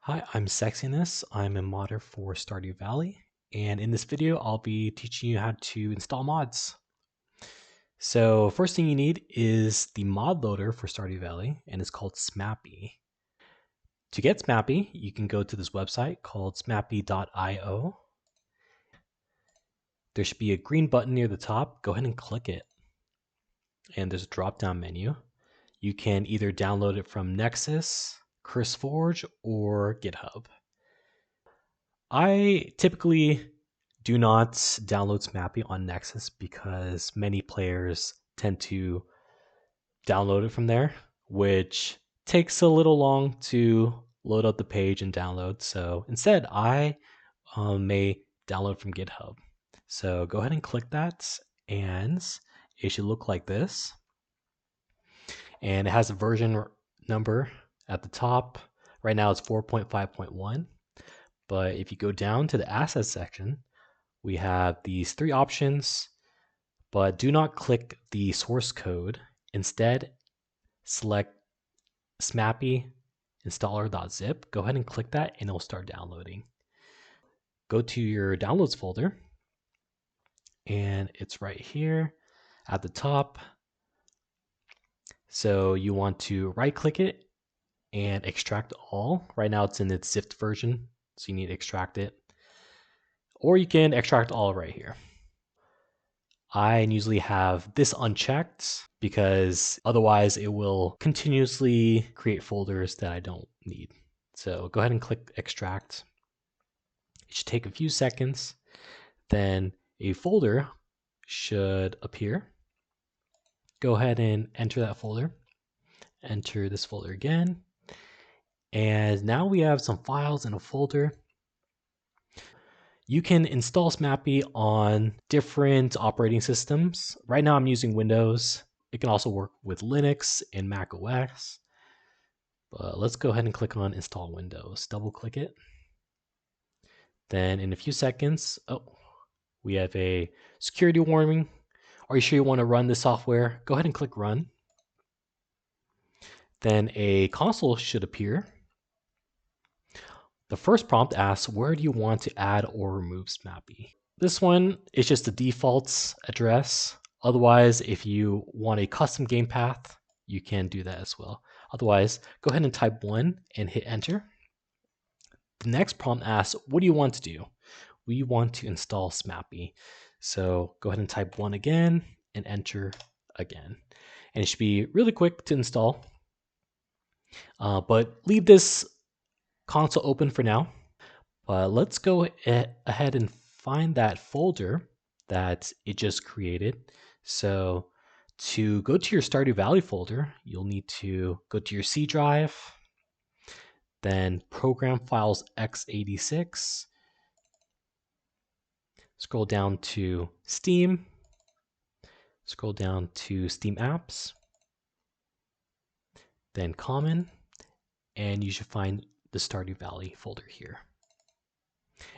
Hi, I'm Sexiness. I'm a modder for Stardew Valley, and in this video, I'll be teaching you how to install mods. So, first thing you need is the mod loader for Stardew Valley, and it's called SMAPI. To get SMAPI, you can go to this website called smapi.io. There should be a green button near the top. Go ahead and click it, and there's a drop-down menu. You can either download it from Nexus, CurseForge, or GitHub. I typically do not download SMAPI on Nexus because many players tend to download it from there, which takes a little long to load up the page and download. So instead, I may download from GitHub. So go ahead and click that, and it should look like this. And it has a version number at the top. Right now it's 4.5.1. But if you go down to the assets section, we have these three options, but do not click the source code. Instead, select SMAPI installer.zip. Go ahead and click that and it'll start downloading. Go to your downloads folder, and it's right here at the top. So you want to right click it and extract all. Right now it's in its zipped version, so you need to extract it. Or you can extract all right here. I usually have this unchecked because otherwise it will continuously create folders that I don't need. So go ahead and click extract. It should take a few seconds. Then a folder should appear. Go ahead and enter that folder. Enter this folder again. And now we have some files in a folder. You can install SMAPI on different operating systems. Right now I'm using Windows. It can also work with Linux and Mac OS. But let's go ahead and click on Install Windows. Double click it. Then in a few seconds, we have a security warning. Are you sure you want to run this software? Go ahead and click Run. Then a console should appear. The first prompt asks, where do you want to add or remove SMAPI? This one is just the default address. Otherwise, if you want a custom game path, you can do that as well. Otherwise, go ahead and type 1 and hit enter. The next prompt asks, what do you want to do? We want to install SMAPI. So go ahead and type 1 again and enter again. And it should be really quick to install. But leave this console open for now. But let's go ahead and find that folder that it just created. So to go to your Stardew Valley folder, you'll need to go to your C drive, then Program Files x86, scroll down to Steam, scroll down to Steam Apps, then Common, and you should find the Stardew Valley folder here.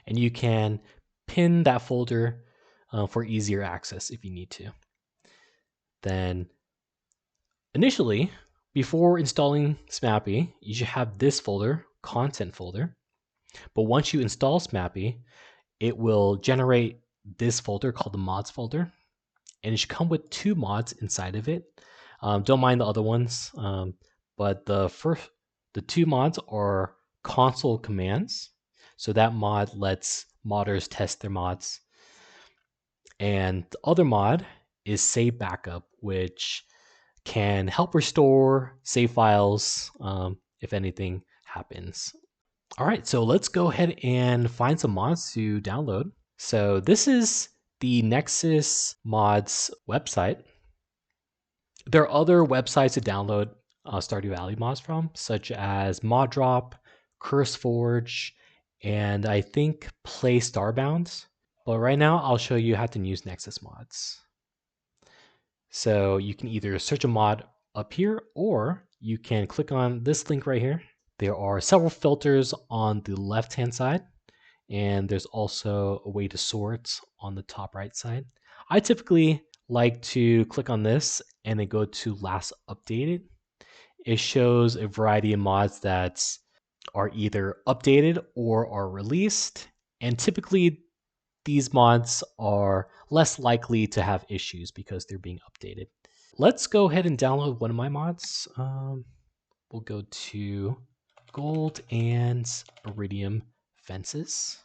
And you can pin that folder for easier access if you need to. Then initially, before installing SMAPI, you should have this folder, content folder. But once you install SMAPI, it will generate this folder called the mods folder. And it should come with 2 mods inside of it. Don't mind the other ones, but the 2 mods are console commands. So that mod lets modders test their mods. And the other mod is save backup, which can help restore save files if anything happens. All right, so let's go ahead and find some mods to download. So this is the Nexus mods website. There are other websites to download Stardew Valley mods from, such as ModDrop, CurseForge, and I think Play Starbound. But right now, I'll show you how to use Nexus mods. So you can either search a mod up here, or you can click on this link right here. There are several filters on the left-hand side, and there's also a way to sort on the top right side. I typically like to click on this and then go to last updated. It shows a variety of mods that are either updated or are released. And typically, these mods are less likely to have issues because they're being updated. Let's go ahead and download one of my mods. We'll go to gold and iridium fences.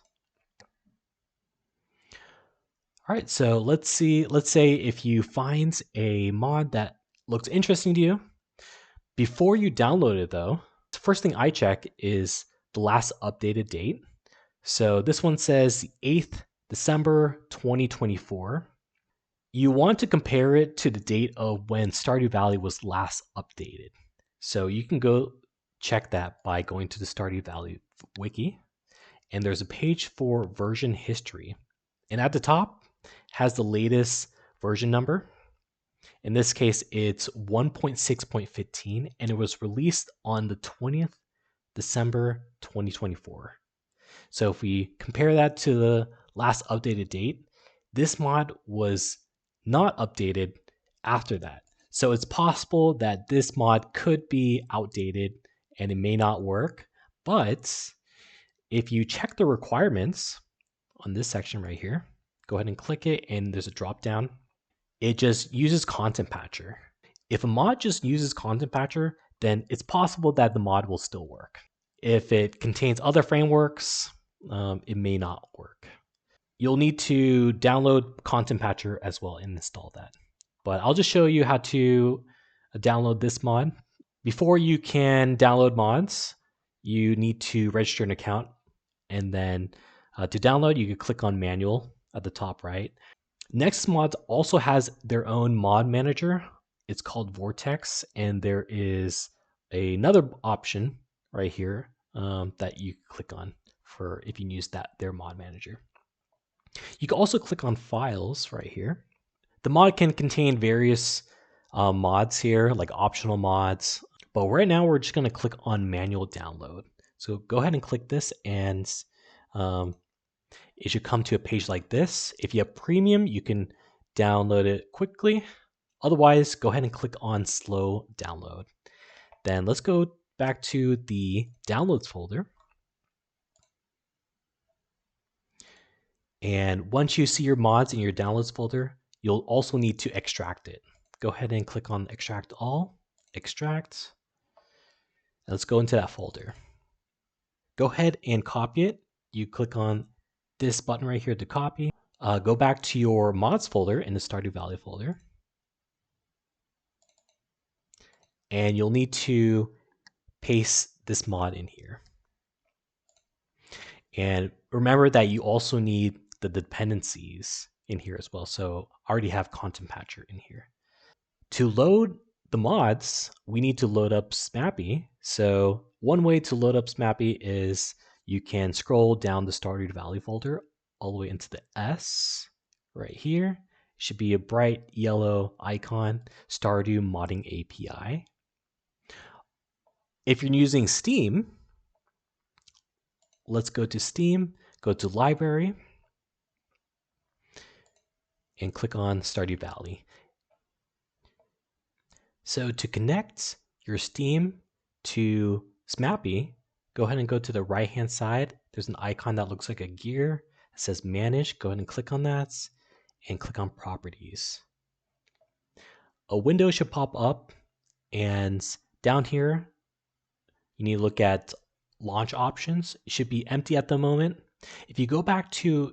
All right, so let's say if you find a mod that looks interesting to you, before you download it though, the first thing I check is the last updated date. So this one says 8th December 2024. You want to compare it to the date of when Stardew Valley was last updated. So you can go check that by going to the Stardew Valley wiki, and there's a page for version history. And at the top has the latest version number. In this case, it's 1.6.15, and it was released on the 20th December 2024. So if we compare that to the last updated date, this mod was not updated after that. So it's possible that this mod could be outdated and it may not work. But if you check the requirements on this section right here, go ahead and click it, and there's a drop down. It just uses Content Patcher. If a mod just uses Content Patcher, then it's possible that the mod will still work. If it contains other frameworks, it may not work. You'll need to download Content Patcher as well and install that. But I'll just show you how to download this mod. Before you can download mods, you need to register an account. And then to download, you can click on Manual at the top right. Nextmods also has their own mod manager. It's called Vortex, and there is another option right here that you click on for if you use their mod manager. You can also click on Files right here. The mod can contain various mods here, like optional mods. But right now, we're just going to click on Manual Download. So go ahead and click this, and it should come to a page like this. If you have premium, you can download it quickly. Otherwise, go ahead and click on Slow Download. Then let's go back to the Downloads folder. And once you see your mods in your Downloads folder, you'll also need to extract it. Go ahead and click on Extract All, Extract. And let's go into that folder. Go ahead and copy it. You click on this button right here to copy. Go back to your mods folder in the Stardew Valley folder. And you'll need to paste this mod in here. And remember that you also need the dependencies in here as well. So I already have Content Patcher in here. To load the mods, we need to load up SMAPI. So one way to load up SMAPI is you can scroll down the Stardew Valley folder all the way into the S right here. It should be a bright yellow icon, Stardew Modding API. If you're using Steam, let's go to Steam, go to Library, and click on Stardew Valley. So to connect your Steam to SMAPI, go ahead and go to the right-hand side. There's an icon that looks like a gear. It says Manage. Go ahead and click on that and click on Properties. A window should pop up, and down here, you need to look at launch options. It should be empty at the moment. If you go back to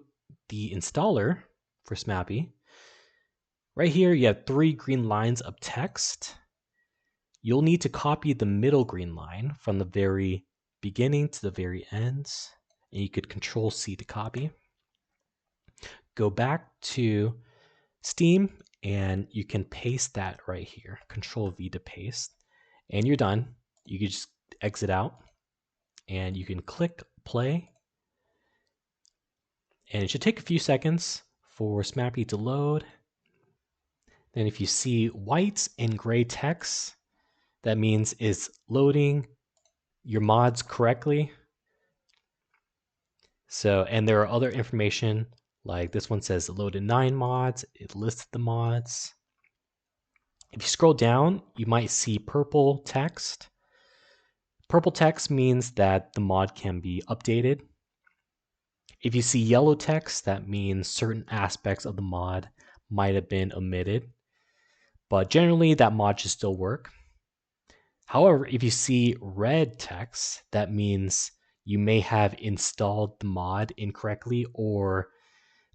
the installer for SMAPI, right here you have 3 green lines of text. You'll need to copy the middle green line from the very beginning to the very end, and you could Control C to copy. Go back to Steam, and you can paste that right here. Control V to paste, and you're done. You can just exit out, and you can click play, and it should take a few seconds for SMAPI to load. Then if you see white and gray text, that means it's loading your mods correctly. So, and there are other information, like this one says loaded 9 mods. It lists the mods. If you scroll down, you might see purple text. Purple text means that the mod can be updated. If you see yellow text, that means certain aspects of the mod might have been omitted, but generally that mod should still work. However, if you see red text, that means you may have installed the mod incorrectly, or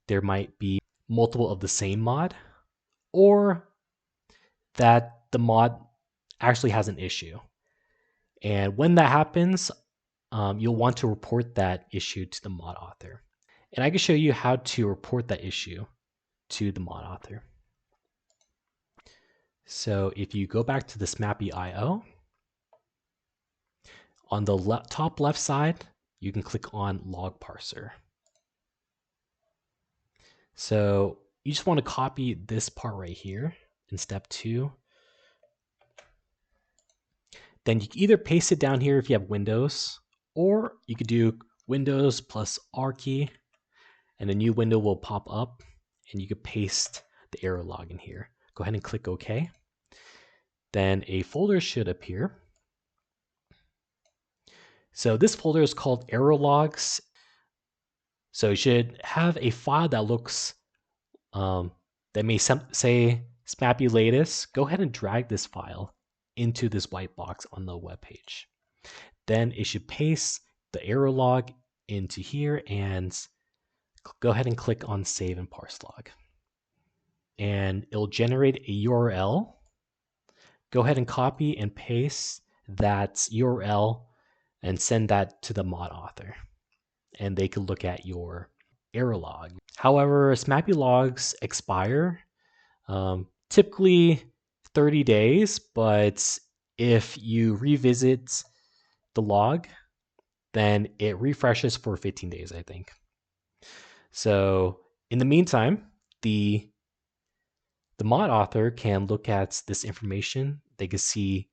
there might be multiple of the same mod, or that the mod actually has an issue. And when that happens, you'll want to report that issue to the mod author. And I can show you how to report that issue to the mod author. So if you go back to the SMAPI IO, on the top left side, you can click on log parser. So you just want to copy this part right here in step 2. Then you can either paste it down here if you have Windows, or you could do Windows plus R key, and a new window will pop up, and you could paste the error log in here. Go ahead and click OK. Then a folder should appear. So this folder is called error logs. So you should have a file that looks, that may say SMAPI latest. Go ahead and drag this file into this white box on the web page. Then it should paste the error log into here and go ahead and click on save and parse log. And it'll generate a URL. Go ahead and copy and paste that URL and send that to the mod author, and they can look at your error log. However, SMAPI logs expire typically 30 days, but if you revisit the log, then it refreshes for 15 days, I think. So in the meantime, the mod author can look at this information. They can see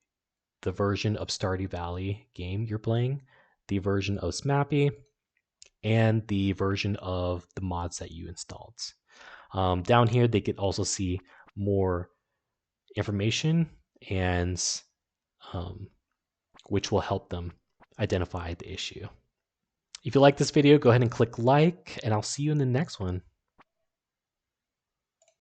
the version of Stardew Valley game you're playing, the version of SMAPI, and the version of the mods that you installed. Down here, they could also see more information, and which will help them identify the issue. If you like this video, go ahead and click like, and I'll see you in the next one.